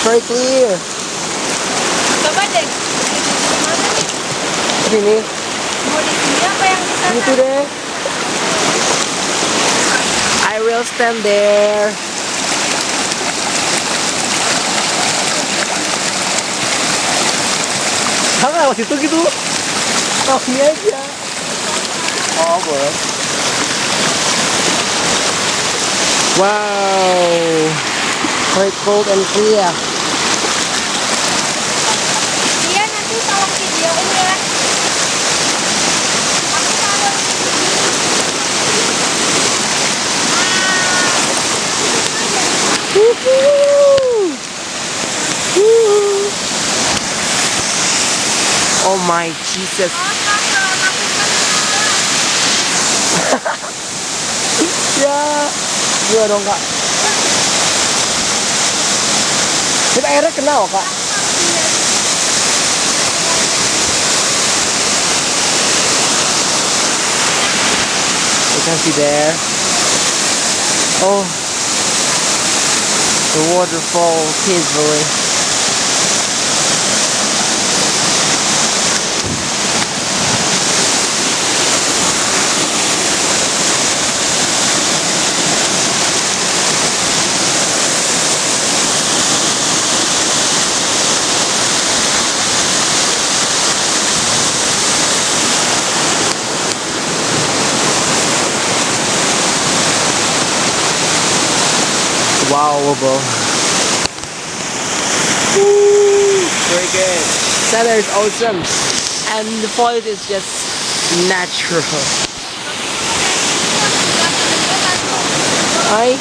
very clear. Coba deh. Mana nih? Sini. Mau di sini apa yang di sana? Gitu deh. I will stand there. Kamu lewat situ gitu? Oh, ini aja. Oh, boleh. Wow, very cold and clear. Iya, nanti tolong videoin ya. Aku taruh di sini. Woohoo! Woo! Oh my Jesus. Ya, gua dong kak. Ini airnya kena kok kak. You can see there. Oh, the waterfall peacefully. Wow, bro. Very good. Center is awesome, and the forest is just natural. I